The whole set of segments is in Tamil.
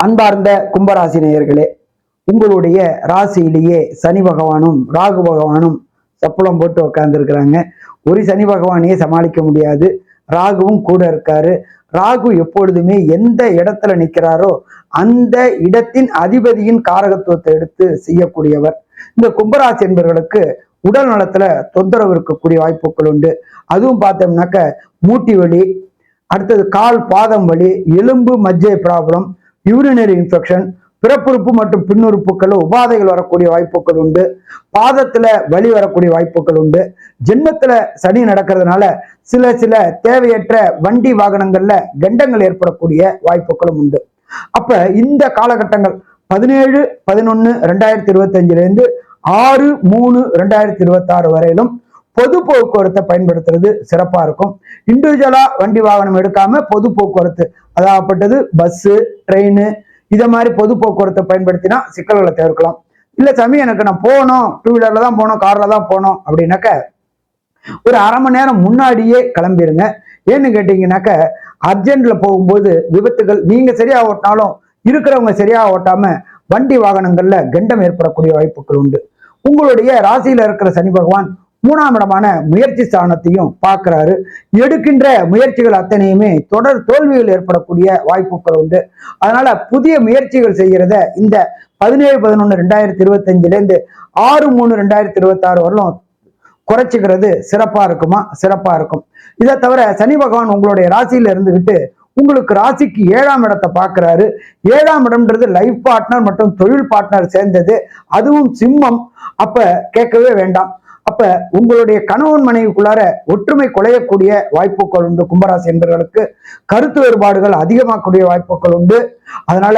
அன்பார்ந்த கும்பராசி நேயர்களே, உங்களுடைய ராசியிலேயே சனி பகவானும் ராகு பகவானும் சப்பளம் போட்டு உட்கார்ந்துருக்கிறாங்க. ஒரு சனி பகவானையே சமாளிக்க முடியாது, ராகுவும் கூட இருக்காரு. ராகு எப்பொழுதுமே எந்த இடத்துல நிற்கிறாரோ அந்த இடத்தின் அதிபதியின் காரகத்துவத்தை எடுத்து செய்யக்கூடியவர். இந்த கும்பராசி என்பவர்களுக்கு உடல் நலத்துல தொந்தரவு இருக்கக்கூடிய வாய்ப்புகள் உண்டு. அதுவும் பார்த்தோம்னாக்க மூட்டி வலி, அடுத்தது கால் பாதம் வலி, எலும்பு மஜ்ஜை ப்ராப்ளம், யூரினரி இன்ஃபெக்ஷன், பிறப்புறுப்பு மற்றும் பின்னுறுப்புகள் உபாதைகள் வரக்கூடிய வாய்ப்புகள் உண்டு. பாதத்துல வலி வரக்கூடிய வாய்ப்புகள் உண்டு. ஜென்மத்துல சனி நடக்கிறதுனால சில தேவையற்ற வண்டி வாகனங்கள்ல கண்டங்கள் ஏற்படக்கூடிய வாய்ப்புகளும் உண்டு. அப்ப இந்த காலகட்டங்கள் 17/11/2025 6/3/2026 வரையிலும் பொது போக்குவரத்தை பயன்படுத்துறது சிறப்பா இருக்கும். இண்டிவிஜுவலா வண்டி வாகனம் எடுக்காம பொது போக்குவரத்து, அதாகப்பட்டது பஸ்ஸு, ட்ரெயின், இதை மாதிரி பொது போக்குவரத்தை பயன்படுத்தினா சிக்கல்களை தவிர்க்கலாம். இல்ல சாமி எனக்கு நான் போகணும், டூ வீலர்ல தான் போகணும், கார்ல தான் போகணும் அப்படின்னாக்க ஒரு அரை மணி நேரம் முன்னாடியே கிளம்பிடுங்க. ஏன்னு கேட்டீங்கன்னாக்க அர்ஜென்ட்ல போகும்போது விபத்துகள் நீங்க சரியா ஓட்டினாலும் இருக்கிறவங்க சரியா ஓட்டாம வண்டி வாகனங்கள்ல கண்டம் ஏற்படக்கூடிய வாய்ப்புகள் உண்டு. உங்களுடைய ராசியில இருக்கிற சனி பகவான் 3ஆம் இடமான முயற்சி ஸ்தானத்தையும் பார்க்கிறாரு. எடுக்கின்ற முயற்சிகள் அத்தனையுமே தொடர் தோல்விகள் ஏற்படக்கூடிய வாய்ப்புகள் உண்டு. அதனால புதிய முயற்சிகள் செய்கிறத இந்த 17/11/2025 6/3/2026 வரலும் குறைச்சிக்கிறது சிறப்பா இருக்குமா? சிறப்பா இருக்கும். இதை தவிர சனி பகவான் உங்களுடைய ராசியில இருந்துகிட்டு உங்களுக்கு ராசிக்கு 7ஆம் இடத்தை பார்க்கிறாரு. 7ஆம் இடம்ன்றது லைஃப் பார்ட்னர் மற்றும் தொழில் பார்ட்னர் சேர்ந்தது, அதுவும் சிம்மம். அப்ப கேட்கவே வேண்டாம். அப்ப உங்களுடைய கணவன் மனைவிக்குள்ளார ஒற்றுமை குலையக்கூடிய வாய்ப்புகள் உண்டு. கும்பராசி என்பவர்களுக்கு கருத்து வேறுபாடுகள் அதிகமாகக்கூடிய வாய்ப்புகள் உண்டு. அதனால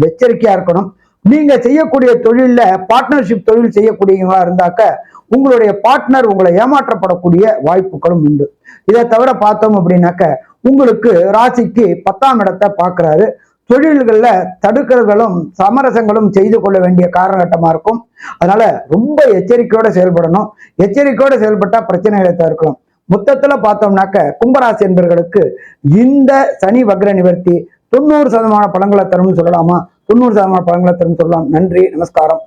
எச்சரிக்கையா இருக்கணும். நீங்க செய்யக்கூடிய தொழில்ல பார்ட்னர்ஷிப் தொழில் செய்யக்கூடியவங்களா இருந்தாக்க உங்களுடைய பார்ட்னர் உங்களை ஏமாற்றப்படக்கூடிய வாய்ப்புகளும் உண்டு. இதை தவிர பார்த்தோம் அப்படின்னாக்க உங்களுக்கு ராசிக்கு 10ஆம் இடத்தை பார்க்கிறாரு. தொழில்கள்ல தடுக்கல்களும் சமரசங்களும் செய்து கொள்ள வேண்டிய காலகட்டமா இருக்கும். அதனால ரொம்ப எச்சரிக்கையோட செயல்படணும். எச்சரிக்கையோட செயல்பட்டா பிரச்சனைகளை தவிர்க்கலாம். மொத்தத்துல பார்த்தோம்னாக்க கும்பராசி என்பவர்களுக்கு இந்த சனி வக்ர நிவர்த்தி 90% பலன்களை தரும்னு சொல்லலாமா? 90% பலன்களை தரும் சொல்லலாம். நன்றி, நமஸ்காரம்.